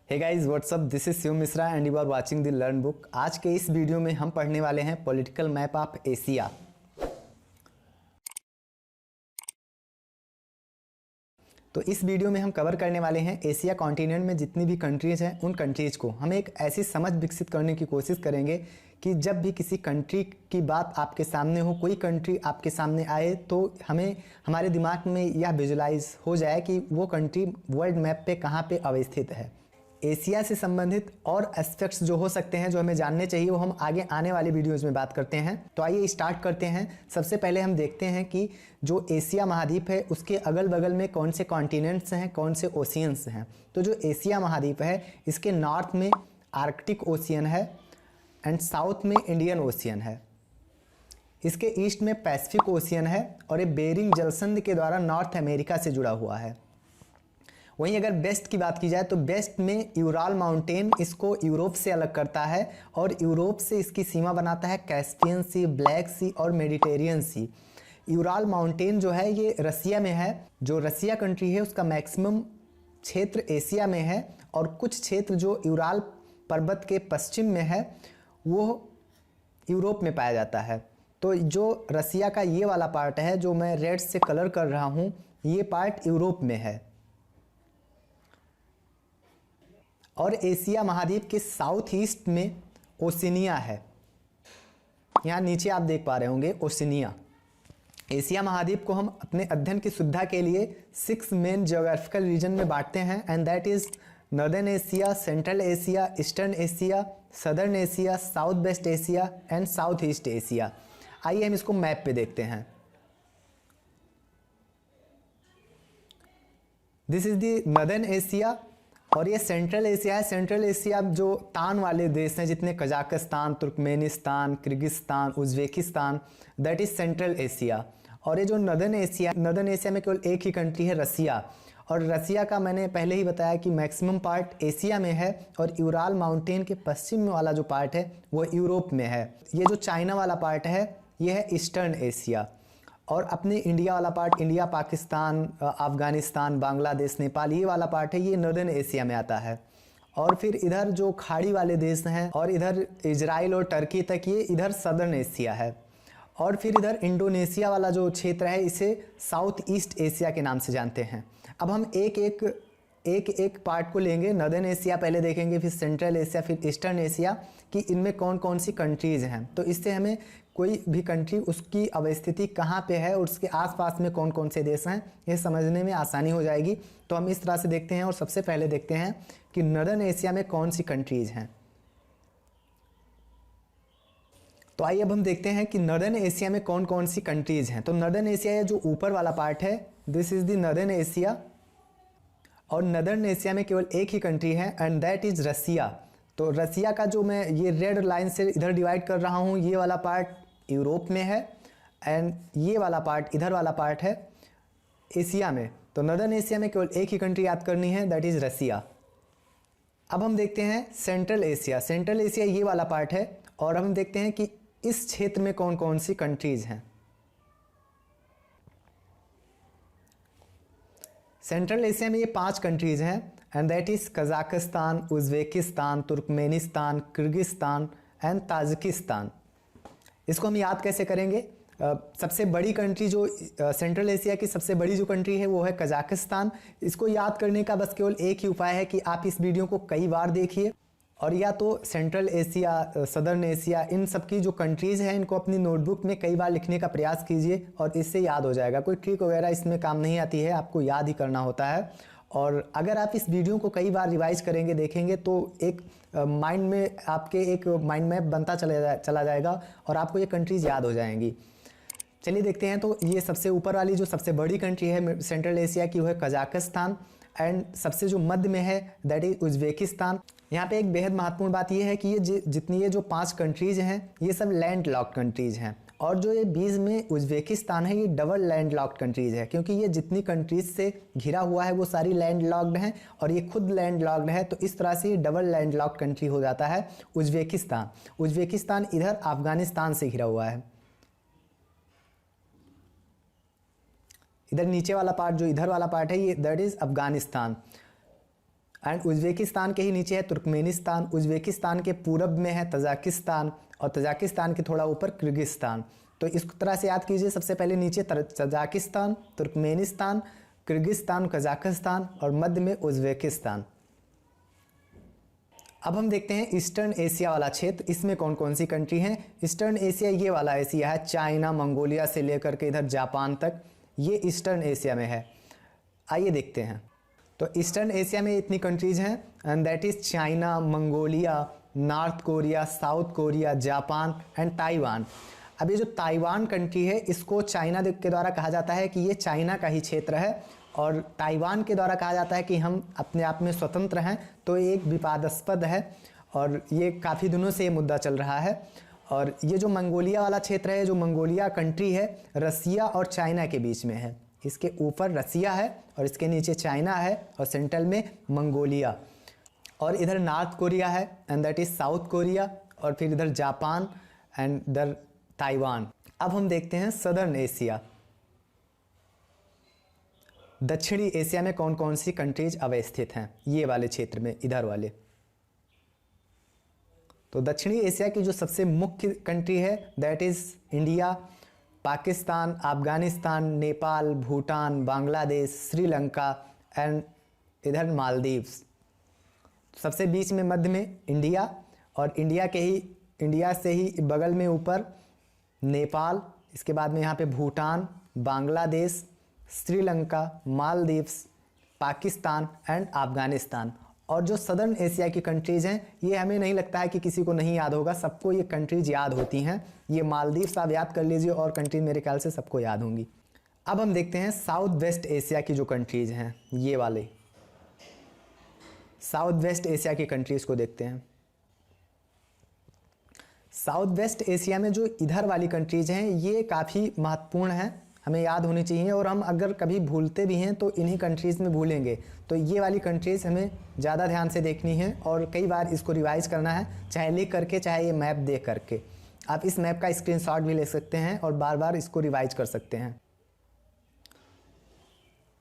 Hey guys what's up, this is Shiv Mishra and you are watching the learn book. आज के इस video में हम पढ़ने वाले हैं पॉलिटिकल मैप ऑफ एशिया। तो इस वीडियो में हम कवर करने वाले हैं एशिया कॉन्टिनेंट में जितनी भी कंट्रीज हैं उन कंट्रीज़ को हम एक ऐसी समझ विकसित करने की कोशिश करेंगे कि जब भी किसी कंट्री की बात आपके सामने हो, कोई कंट्री आपके सामने आए तो हमें हमारे दिमाग में यह विजुलाइज हो जाए कि वो कंट्री वर्ल्ड मैप पे कहाँ पे अवस्थित है। एशिया से संबंधित और एस्पेक्ट्स जो हो सकते हैं जो हमें जानने चाहिए वो हम आगे आने वाले वीडियोज़ में बात करते हैं। तो आइए स्टार्ट करते हैं। सबसे पहले हम देखते हैं कि जो एशिया महाद्वीप है उसके अगल बगल में कौन से कॉन्टिनेंट्स हैं, कौन से ओशियंस हैं। तो जो एशिया महाद्वीप है इसके नॉर्थ में आर्कटिक ओशियन है एंड साउथ में इंडियन ओशियन है। इसके ईस्ट में पैसिफिक ओशियन है और ये बेरिंग जलसंधि के द्वारा नॉर्थ अमेरिका से जुड़ा हुआ है। वहीं अगर वेस्ट की बात की जाए तो वेस्ट में यूराल माउंटेन इसको यूरोप से अलग करता है और यूरोप से इसकी सीमा बनाता है कैस्पियन सी, ब्लैक सी और मेडिटेरियन सी। यूराल माउंटेन जो है ये रसिया में है। जो रसिया कंट्री है उसका मैक्सिमम क्षेत्र एशिया में है और कुछ क्षेत्र जो यूराल पर्वत के पश्चिम में है वो यूरोप में पाया जाता है। तो जो रसिया का ये वाला पार्ट है जो मैं रेड से कलर कर रहा हूँ, ये पार्ट यूरोप में है। और एशिया महाद्वीप के साउथ ईस्ट में ओशिनिया है। यहाँ नीचे आप देख पा रहे होंगे ओशिनिया। एशिया महाद्वीप को हम अपने अध्ययन की सुविधा के लिए 6 मेन ज्योग्राफिकल रीजन में बांटते हैं and that is northern Asia, central Asia, eastern Asia, southern Asia, south west Asia and south east Asia. आइए हम इसको मैप पे देखते हैं। This is the northern Asia और ये सेंट्रल एशिया है। सेंट्रल एशिया जो तान वाले देश हैं जितने Kazakhstan, Turkmenistan, Kyrgyzstan, Uzbekistan, that is central Asia. और ये जो नॉर्दर्न एशिया में केवल एक ही कंट्री है रसिया। और रसिया का मैंने पहले ही बताया कि मैक्सिमम पार्ट एशिया में है और यूराल माउंटेन के पश्चिम वाला जो पार्ट है वो यूरोप में है। ये जो चाइना वाला पार्ट है ये है ईस्टर्न एशिया। और अपने इंडिया वाला पार्ट, इंडिया, पाकिस्तान, अफगानिस्तान, बांग्लादेश, नेपाल, ये वाला पार्ट है ये नॉर्दर्न एशिया में आता है। और फिर इधर जो खाड़ी वाले देश हैं और इधर इजराइल और टर्की तक ये इधर सदर्न एशिया है। और फिर इधर इंडोनेशिया वाला जो क्षेत्र है इसे साउथ ईस्ट एशिया के नाम से जानते हैं। अब हम एक एक पार्ट को लेंगे। नॉर्दर्न एशिया पहले देखेंगे, फिर सेंट्रल एशिया, फिर ईस्टर्न एशिया कि इनमें कौन कौन सी कंट्रीज़ हैं। तो इससे हमें कोई भी कंट्री उसकी अवस्थिति कहाँ पे है और उसके आसपास में कौन कौन से देश हैं ये समझने में आसानी हो जाएगी। तो हम इस तरह से देखते हैं और सबसे पहले देखते हैं कि नॉर्दर्न एशिया में कौन सी कंट्रीज़ हैं। तो आइए अब हम देखते हैं कि नॉर्दर्न एशिया में कौन कौन सी कंट्रीज़ हैं। तो नॉर्दर्न एशिया जो ऊपर वाला पार्ट है this is the northern Asia. और नॉर्दर्न एशिया में केवल एक ही कंट्री है एंड दैट इज़ रसिया। तो रसिया का जो मैं ये रेड लाइन से इधर डिवाइड कर रहा हूँ ये वाला पार्ट यूरोप में है एंड ये वाला पार्ट, इधर वाला पार्ट है एशिया में। तो नॉर्दर्न एशिया में केवल एक ही कंट्री याद करनी है दैट इज़ रसिया। अब हम देखते हैं सेंट्रल एशिया। सेंट्रल एशिया ये वाला पार्ट है और अब हम देखते हैं कि इस क्षेत्र में कौन कौन सी कंट्रीज़ हैं। सेंट्रल एशिया में ये 5 कंट्रीज़ हैं and that is Kazakhstan, Uzbekistan, Turkmenistan, Kyrgyzstan and Tajikistan. इसको हम याद कैसे करेंगे? सबसे बड़ी कंट्री जो सेंट्रल एशिया की सबसे बड़ी जो कंट्री है वो है कजाकिस्तान। इसको याद करने का बस केवल एक ही उपाय है कि आप इस वीडियो को कई बार देखिए और या तो सेंट्रल एशिया, सदर्न एशिया, इन सब की जो कंट्रीज़ हैं इनको अपनी नोटबुक में कई बार लिखने का प्रयास कीजिए और इससे याद हो जाएगा। कोई ट्रिक वगैरह इसमें काम नहीं आती है, आपको याद ही करना होता है। और अगर आप इस वीडियो को कई बार रिवाइज करेंगे, देखेंगे तो एक माइंड में आपके एक माइंड मैप बनता चला जाएगा और आपको ये कंट्रीज़ याद हो जाएंगी। चलिए देखते हैं। तो ये सबसे ऊपर वाली जो सबसे बड़ी कंट्री है सेंट्रल एशिया की वो है कजाकिस्तान एंड सबसे जो मध्य में है दैट इज उज्बेकिस्तान। यहाँ पे एक बेहद महत्वपूर्ण बात ये है कि ये जितनी ये जो 5 कंट्रीज़ हैं ये सब लैंड लॉक्ड कंट्रीज़ हैं और जो ये बीच में उज्बेकिस्तान है ये डबल लैंड लॉक्ड कंट्रीज़ है क्योंकि ये जितनी कंट्रीज़ से घिरा हुआ है वो सारी लैंड लॉक्ड हैं और ये खुद लैंड लॉक्ड है। तो इस तरह से ये डबल लैंड लॉक्ड कंट्री हो जाता है उज्बेकिस्तान। उज्बेकिस्तान इधर अफगानिस्तान से घिरा हुआ है। इधर नीचे वाला पार्ट जो इधर वाला पार्ट है ये that is Afghanistan. And Uzbekistan के ही नीचे है तुर्कमेनिस्तान, उज्बेकिस्तान के पूरब में है तजाकिस्तान और तजाकिस्तान के थोड़ा ऊपर किर्गिस्तान। तो इस तरह से याद कीजिए, सबसे पहले नीचे तजाकिस्तान, तुर्कमेनिस्तान, किर्गिस्तान, कजाकिस्तान और मध्य में उज्बेकिस्तान। अब हम देखते हैं ईस्टर्न एशिया वाला क्षेत्र, इसमें कौन कौन सी कंट्री हैं। ईस्टर्न एशिया ये वाला एशिया है, चाइना मंगोलिया से लेकर के इधर जापान तक, ये ईस्टर्न एशिया में है। आइए देखते हैं। तो ईस्टर्न एशिया में इतनी कंट्रीज हैं and that is China, Mongolia, north Korea, south Korea, Japan and Taiwan. अब ये जो ताइवान कंट्री है इसको चाइना के द्वारा कहा जाता है कि ये चाइना का ही क्षेत्र है, और ताइवान के द्वारा कहा जाता है कि हम अपने आप में स्वतंत्र हैं। तो ये एक विवादास्पद है और ये काफ़ी दिनों से ये मुद्दा चल रहा है। और ये जो मंगोलिया वाला क्षेत्र है, जो मंगोलिया कंट्री है, रसिया और चाइना के बीच में है। इसके ऊपर रसिया है और इसके नीचे चाइना है और सेंट्रल में मंगोलिया, और इधर नॉर्थ कोरिया है and that is south Korea, और फिर इधर जापान एंड इधर ताइवान। अब हम देखते हैं सदर्न एशिया। दक्षिणी एशिया में कौन कौन सी कंट्रीज अवस्थित हैं, ये वाले क्षेत्र में, इधर वाले। तो दक्षिणी एशिया की जो सबसे मुख्य कंट्री है that is India, Pakistan, Afghanistan, Nepal, Bhutan, Bangladesh, Sri Lanka and इधर मालदीव्स। सबसे बीच में मध्य में इंडिया, और इंडिया से ही बगल में ऊपर नेपाल, इसके बाद में यहाँ पे भूटान, बांग्लादेश, श्रीलंका, मालदीव्स, पाकिस्तान एंड अफगानिस्तान। और जो सदर्न एशिया की कंट्रीज़ हैं ये हमें नहीं लगता है कि किसी को नहीं याद होगा, सबको ये कंट्रीज याद होती हैं। ये मालदीव्स आप याद कर लीजिए, और कंट्रीज मेरे ख्याल से सबको याद होंगी। अब हम देखते हैं साउथ वेस्ट एशिया की जो कंट्रीज़ हैं, ये वाले साउथ वेस्ट एशिया की कंट्रीज़ को देखते हैं। साउथ वेस्ट एशिया में जो इधर वाली कंट्रीज़ हैं ये काफ़ी महत्वपूर्ण हैं, हमें याद होनी चाहिए, और हम अगर कभी भूलते भी हैं तो इन्हीं कंट्रीज़ में भूलेंगे। तो ये वाली कंट्रीज़ हमें ज़्यादा ध्यान से देखनी है और कई बार इसको रिवाइज़ करना है, चाहे लिख करके चाहे ये मैप देख करके। आप इस मैप का स्क्रीनशॉट भी ले सकते हैं और बार बार इसको रिवाइज कर सकते हैं।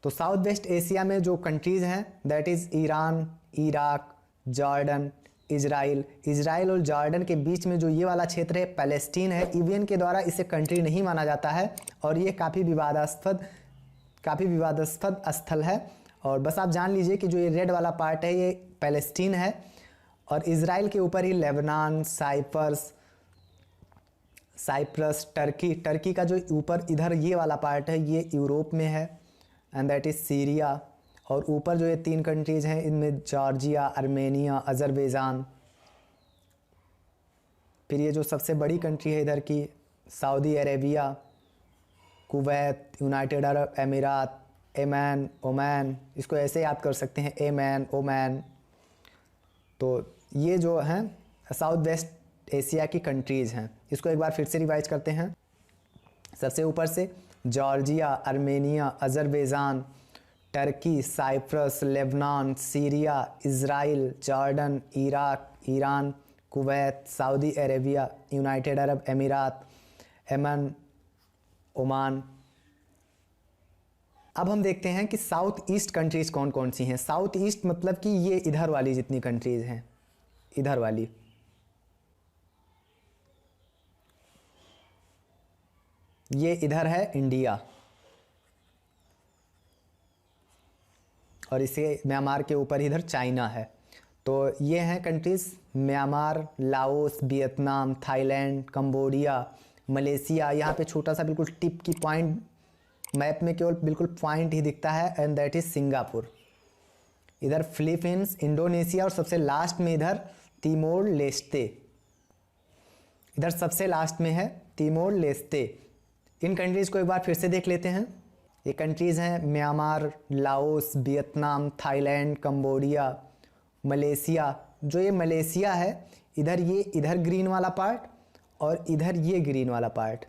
तो साउथ वेस्ट एशिया में जो कंट्रीज़ हैं that is Iran, Iraq, Jordan, Israel और जॉर्डन के बीच में जो ये वाला क्षेत्र है पैलेस्टीन है। यूएन के द्वारा इसे कंट्री नहीं माना जाता है और ये काफ़ी विवादास्पद स्थल है। और बस आप जान लीजिए कि जो ये रेड वाला पार्ट है ये पैलेस्टीन है, और इजराइल के ऊपर ही लेबनान, साइप्रस, टर्की का जो ऊपर इधर ये वाला पार्ट है ये यूरोप में है एंड दैट इज़ सीरिया। और ऊपर जो ये 3 कंट्रीज़ हैं इनमें जॉर्जिया, आर्मेनिया, अज़रबैजान। फिर ये जो सबसे बड़ी कंट्री है इधर की Saudi Arabia, Kuwait, United Arab अमीरात, येमेन, ओमान, इसको ऐसे याद कर सकते हैं येमेन, ओमान। तो ये जो हैं साउथ वेस्ट एशिया की कंट्रीज़ हैं। इसको एक बार फिर से रिवाइज करते हैं। सबसे ऊपर से Georgia, Armenia, Azerbaijan, Turkey, Cyprus, Lebanon, Syria, Israel, Jordan, Iraq, Iran, Kuwait, Saudi Arabia, United Arab Emirates, Yemen, Oman. अब हम देखते हैं कि साउथ ईस्ट कंट्रीज़ कौन कौन सी हैं। साउथ ईस्ट मतलब कि ये इधर वाली जितनी कंट्रीज़ हैं, इधर वाली। ये इधर है इंडिया, और इसे म्यांमार के ऊपर इधर चाइना है। तो ये हैं countries Myanmar, Laos, Vietnam, Thailand, Cambodia, Malaysia. यहाँ पे छोटा सा बिल्कुल टिप की पॉइंट, मैप में केवल बिल्कुल पॉइंट ही दिखता है एंड दैट इज़ सिंगापुर। इधर फिलीपींस, इंडोनेशिया, और सबसे लास्ट में इधर तिमोर लेस्ते। इधर सबसे लास्ट में है तिमोर लेस्ते। इन कंट्रीज़ को एक बार फिर से देख लेते हैं। ये कंट्रीज़ हैं Myanmar, Laos, Vietnam, Thailand, Cambodia, Malaysia. जो ये मलेशिया है इधर ग्रीन वाला पार्ट और इधर ये ग्रीन वाला पार्ट,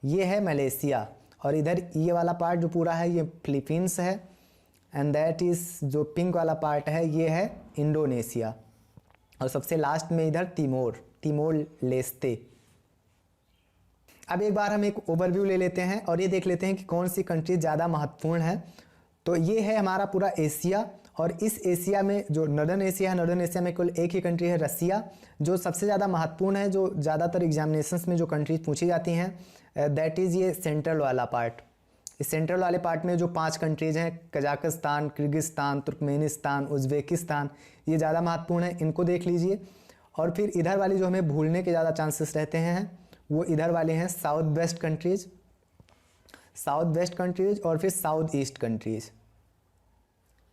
ये है मलेशिया। और इधर ये वाला पार्ट जो पूरा है ये फिलीपींस है एंड दैट इज़ जो पिंक वाला पार्ट है ये है इंडोनेशिया। और सबसे लास्ट में इधर तिमोर लेस्ते। अब एक बार हम एक ओवरव्यू ले लेते हैं और ये देख लेते हैं कि कौन सी कंट्री ज़्यादा महत्वपूर्ण है। तो ये है हमारा पूरा एशिया, और इस एशिया में जो नॉर्दर्न एशिया है, नॉर्दर्न एशिया में केवल एक ही कंट्री है रसिया, जो सबसे ज़्यादा महत्वपूर्ण है, जो ज़्यादातर एग्जामिनेशंस में जो कंट्रीज पूछी जाती हैं, दैट इज़ ये सेंट्रल वाला पार्ट। इस सेंट्रल वाले पार्ट में जो 5 कंट्रीज़ हैं, कजाकिस्तान, किर्गिस्तान, तुर्कमेनिस्तान, उज़्बेकिस्तान, ये ज़्यादा महत्वपूर्ण है, इनको देख लीजिए। और फिर इधर वाली जो हमें भूलने के ज़्यादा चांसेस रहते हैं वो इधर वाले हैं साउथ वेस्ट कंट्रीज़ और फिर साउथ ईस्ट कंट्रीज़।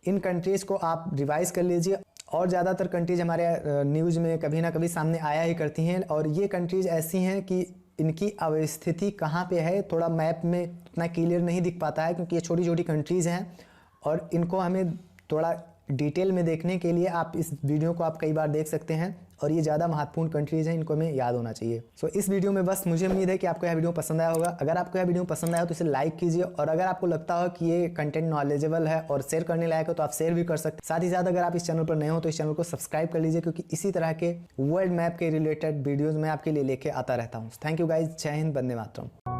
इन कंट्रीज़ को आप रिवाइज़ कर लीजिए। और ज़्यादातर कंट्रीज़ हमारे न्यूज़ में कभी ना कभी सामने आया ही करती हैं, और ये कंट्रीज़ ऐसी हैं कि इनकी अवस्थिति कहाँ पे है थोड़ा मैप में इतना क्लियर नहीं दिख पाता है, क्योंकि ये छोटी छोटी कंट्रीज़ हैं और इनको हमें थोड़ा डिटेल में देखने के लिए आप इस वीडियो को आप कई बार देख सकते हैं, और ये ज़्यादा महत्वपूर्ण कंट्रीज़ हैं, इनको हमें याद होना चाहिए। सो इस वीडियो में बस मुझे उम्मीद है कि आपको यह वीडियो पसंद आया होगा। अगर आपको यह वीडियो पसंद आया हो तो इसे लाइक कीजिए, और अगर आपको लगता हो कि ये कंटेंट नॉलेजेबल है और शेयर करने लायक हो तो आप शेयर भी कर सकते हैं। साथ ही साथ अगर आप इस चैनल पर नए हो तो इस चैनल को सब्सक्राइब कर लीजिए, क्योंकि इसी तरह के वर्ल्ड मैप के रिलेटेड वीडियोज़ मैं आपके लिए लेके आता रहता हूँ। थैंक यू गाइज, जय हिंद, वंदे मातरम।